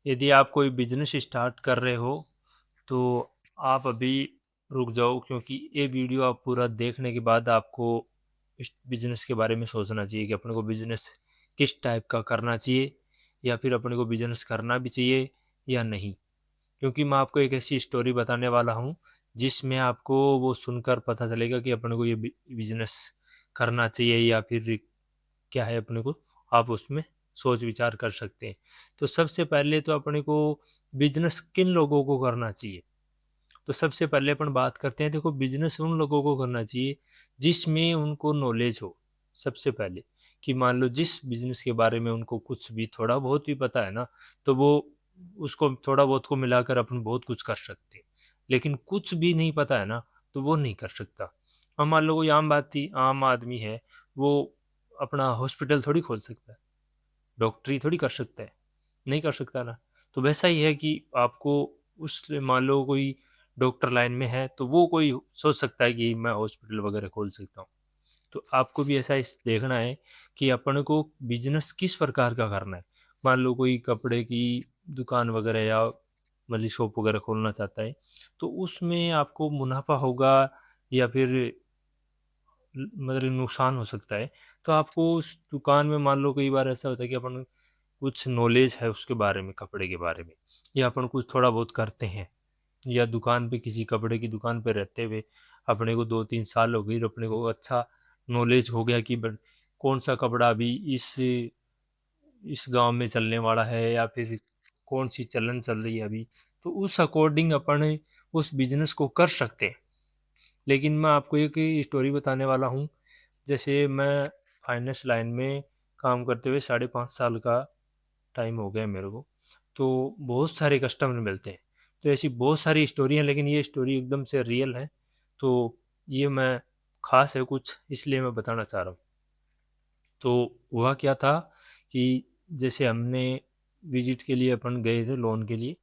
यदि आप कोई बिजनेस स्टार्ट कर रहे हो तो आप अभी रुक जाओ, क्योंकि ये वीडियो आप पूरा देखने के बाद आपको इस बिजनेस के बारे में सोचना चाहिए कि अपने को बिजनेस किस टाइप का करना चाहिए, या फिर अपने को बिजनेस करना भी चाहिए या नहीं। क्योंकि मैं आपको एक ऐसी स्टोरी बताने वाला हूँ जिसमें आपको वो सुनकर पता चलेगा कि अपने को ये बिजनेस करना चाहिए या फिर क्या है अपने को, आप उसमें सोच विचार कर सकते हैं। तो सबसे पहले तो अपने को बिजनेस किन लोगों को करना चाहिए, तो सबसे पहले अपन बात करते हैं। देखो, बिजनेस उन लोगों को करना चाहिए जिसमें उनको नॉलेज हो। सबसे पहले कि मान लो जिस बिजनेस के बारे में उनको कुछ भी थोड़ा बहुत भी पता है ना, तो वो उसको थोड़ा बहुत को मिलाकर अपन बहुत कुछ कर सकते हैं। लेकिन कुछ भी नहीं पता है ना, तो वो नहीं कर सकता। अब मान लो कोई आम बात थी, आम आदमी है, वो अपना हॉस्पिटल थोड़ी खोल सकता है, डॉक्टरी थोड़ी कर सकता है, नहीं कर सकता ना। तो वैसा ही है कि आपको उस मान लो कोई डॉक्टर लाइन में है तो वो कोई सोच सकता है कि मैं हॉस्पिटल वगैरह खोल सकता हूँ। तो आपको भी ऐसा इस देखना है कि अपन को बिजनेस किस प्रकार का करना है। मान लो कोई कपड़े की दुकान वगैरह या मतलब शॉप वगैरह खोलना चाहता है, तो उसमें आपको मुनाफा होगा या फिर मतलब नुकसान हो सकता है। तो आपको उस दुकान में मान लो कई बार ऐसा होता है कि अपन कुछ नॉलेज है उसके बारे में, कपड़े के बारे में, या अपन कुछ थोड़ा बहुत करते हैं, या दुकान पे किसी कपड़े की दुकान पे रहते हुए अपने को 2-3 साल हो गई और अपने को अच्छा नॉलेज हो गया कि कौन सा कपड़ा अभी इस गांव में चलने वाला है, या फिर कौन सी चलन चल रही है अभी, तो उस अकॉर्डिंग अपन उस बिजनेस को कर सकते हैं। लेकिन मैं आपको एक स्टोरी बताने वाला हूँ। जैसे मैं फाइनेंस लाइन में काम करते हुए 5.5 साल का टाइम हो गया मेरे को, तो बहुत सारे कस्टमर मिलते हैं। तो ऐसी बहुत सारी स्टोरी हैं, लेकिन ये स्टोरी एकदम से रियल है, तो ये मैं खास है कुछ इसलिए मैं बताना चाह रहा हूँ। तो हुआ क्या था कि जैसे हमने विजिट के लिए अपन गए थे लोन के लिए,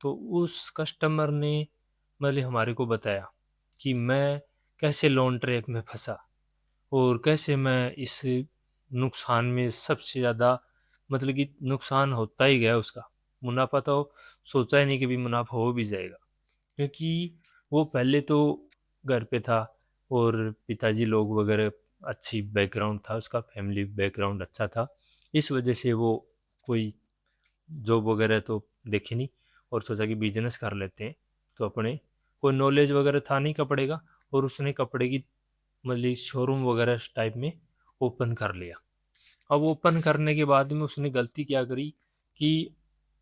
तो उस कस्टमर ने मतलब हमारे को बताया कि मैं कैसे लोन ट्रैक में फंसा और कैसे मैं इस नुकसान में सबसे ज़्यादा, मतलब कि नुकसान होता ही गया उसका। मुनाफा तो सोचा ही नहीं कि भी मुनाफा हो भी जाएगा, क्योंकि वो पहले तो घर पे था और पिताजी लोग वगैरह, अच्छी बैकग्राउंड था उसका, फैमिली बैकग्राउंड अच्छा था। इस वजह से वो कोई जॉब वगैरह तो देखी नहीं और सोचा कि बिजनेस कर लेते हैं। तो अपने कोई नॉलेज वगैरह था नहीं कपड़े का, और उसने कपड़े की मतलब शोरूम वगैरह टाइप में ओपन कर लिया। अब ओपन करने के बाद में उसने गलती क्या करी कि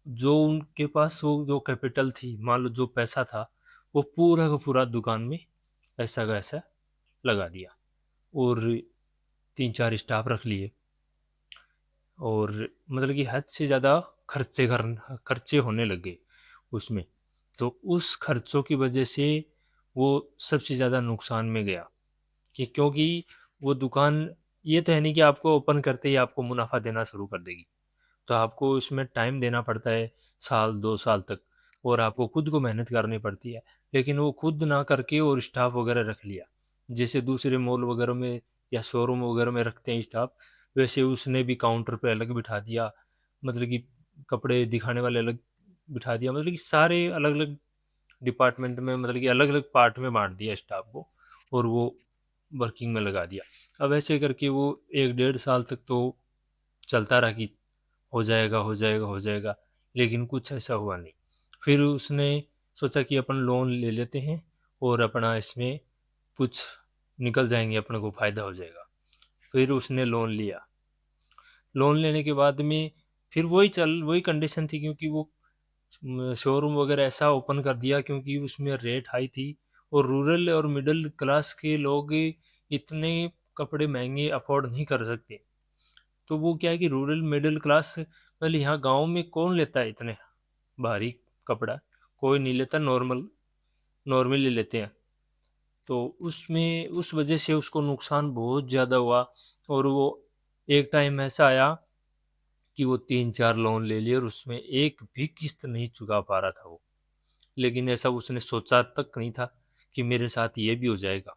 जो उनके पास वो जो कैपिटल थी, मान लो जो पैसा था, वो पूरा का पूरा दुकान में ऐसा का ऐसा लगा दिया, और 3-4 स्टाफ रख लिए, और मतलब कि हद से ज़्यादा खर्चे होने लगे उसमें। तो उस खर्चों की वजह से वो सबसे ज़्यादा नुकसान में गया, कि क्योंकि वो दुकान, ये तो है नहीं कि आपको ओपन करते ही आपको मुनाफा देना शुरू कर देगी। तो आपको उसमें टाइम देना पड़ता है, 1-2 साल तक, और आपको खुद को मेहनत करनी पड़ती है। लेकिन वो खुद ना करके और स्टाफ वगैरह रख लिया, जैसे दूसरे मॉल वगैरह में या शोरूम वगैरह में रखते हैं स्टाफ, वैसे उसने भी काउंटर पे अलग बिठा दिया, मतलब कि कपड़े दिखाने वाले अलग बिठा दिया, मतलब कि सारे अलग अलग डिपार्टमेंट में, मतलब कि अलग अलग पार्ट में बांट दिया स्टाफ को, और वो वर्किंग में लगा दिया। अब ऐसे करके वो 1-1.5 साल तक तो चलता रहा कि हो जाएगा हो जाएगा हो जाएगा, लेकिन कुछ ऐसा हुआ नहीं। फिर उसने सोचा कि अपन लोन ले लेते हैं और अपना इसमें कुछ निकल जाएंगे, अपने को फायदा हो जाएगा। फिर उसने लोन लिया। लोन लेने के बाद में फिर वही कंडीशन थी, क्योंकि वो शोरूम वगैरह ऐसा ओपन कर दिया क्योंकि उसमें रेट हाई थी, और रूरल और मिडिल क्लास के लोग इतने कपड़े महंगे अफोर्ड नहीं कर सकते। तो वो क्या है कि रूरल मिडिल क्लास, मतलब यहाँ गांव में कौन लेता है इतने भारी कपड़ा, कोई नहीं लेता, नॉर्मल ले लेते हैं। तो उसमें उस वजह से उसको नुकसान बहुत ज़्यादा हुआ, और वो एक टाइम ऐसा आया कि वो 3-4 लोन ले लिए और उसमें एक भी किस्त नहीं चुका पा रहा था वो। लेकिन ऐसा उसने सोचा तक नहीं था कि मेरे साथ ये भी हो जाएगा।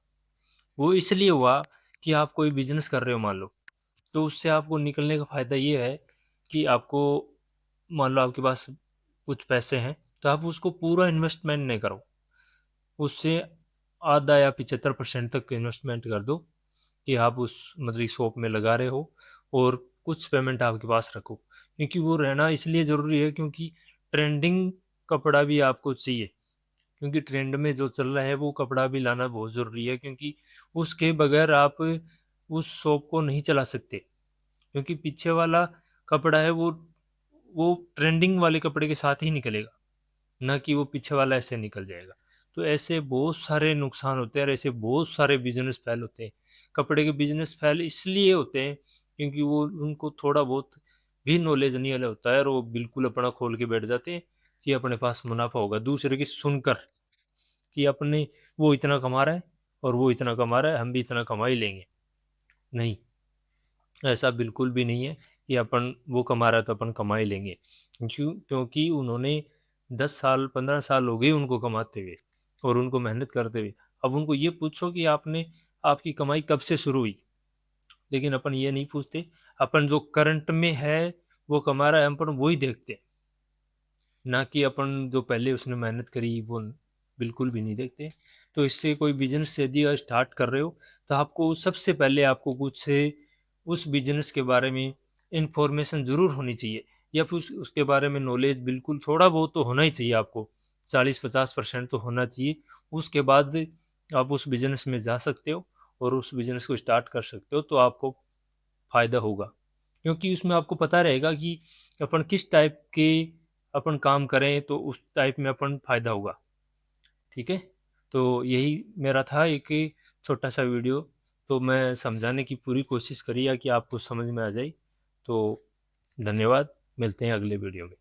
वो इसलिए हुआ कि आप कोई बिजनेस कर रहे हो मान लो, तो उससे आपको निकलने का फ़ायदा ये है कि आपको मान लो आपके पास कुछ पैसे हैं, तो आप उसको पूरा इन्वेस्टमेंट नहीं करो, उससे आधा या 75% तक इन्वेस्टमेंट कर दो कि आप उस मतलब शॉप में लगा रहे हो, और कुछ पेमेंट आपके पास रखो, क्योंकि वो रहना इसलिए ज़रूरी है क्योंकि ट्रेंडिंग कपड़ा भी आपको चाहिए, क्योंकि ट्रेंड में जो चल रहा है वो कपड़ा भी लाना बहुत ज़रूरी है, क्योंकि उसके बगैर आप उस शॉप को नहीं चला सकते, क्योंकि पीछे वाला कपड़ा है वो ट्रेंडिंग वाले कपड़े के साथ ही निकलेगा, ना कि वो पीछे वाला ऐसे निकल जाएगा। तो ऐसे बहुत सारे नुकसान होते हैं और ऐसे बहुत सारे बिजनेस फेल होते हैं। कपड़े के बिजनेस फेल इसलिए होते हैं क्योंकि वो उनको थोड़ा बहुत भी नॉलेज नहीं होता है, और वो बिल्कुल अपना खोल के बैठ जाते हैं कि अपने पास मुनाफा होगा दूसरे की सुनकर, कि अपने वो इतना कमा रहा है और वो इतना कमा रहा है, हम भी इतना कमा ही लेंगे। नहीं, ऐसा बिल्कुल भी नहीं है कि अपन वो कमा रहा है तो अपन कमा ही लेंगे। क्योंकि उन्होंने 10 साल 15 साल हो गए उनको कमाते हुए और उनको मेहनत करते हुए। अब उनको ये पूछो कि आपने आपकी कमाई कब से शुरू हुई, लेकिन अपन ये नहीं पूछते। अपन जो करंट में है वो कमा रहा है, अपन वही देखते हैं, ना कि अपन जो पहले उसने मेहनत करी वो बिल्कुल भी नहीं देखते। तो इससे कोई बिजनेस यदि स्टार्ट कर रहे हो तो आपको सबसे पहले आपको कुछ से उस बिजनेस के बारे में इंफॉर्मेशन ज़रूर होनी चाहिए, या फिर उसके बारे में नॉलेज बिल्कुल थोड़ा बहुत तो होना ही चाहिए आपको, 40-50% तो होना चाहिए। उसके बाद आप उस बिजनेस में जा सकते हो और उस बिजनेस को स्टार्ट कर सकते हो, तो आपको फ़ायदा होगा, क्योंकि उसमें आपको पता रहेगा कि अपन किस टाइप के अपन काम करें तो उस टाइप में अपन फ़ायदा होगा। ठीक है? तो यही मेरा था एक छोटा सा वीडियो, तो मैं समझाने की पूरी कोशिश करी है कि आपको समझ में आ जाए। तो धन्यवाद, मिलते हैं अगले वीडियो में।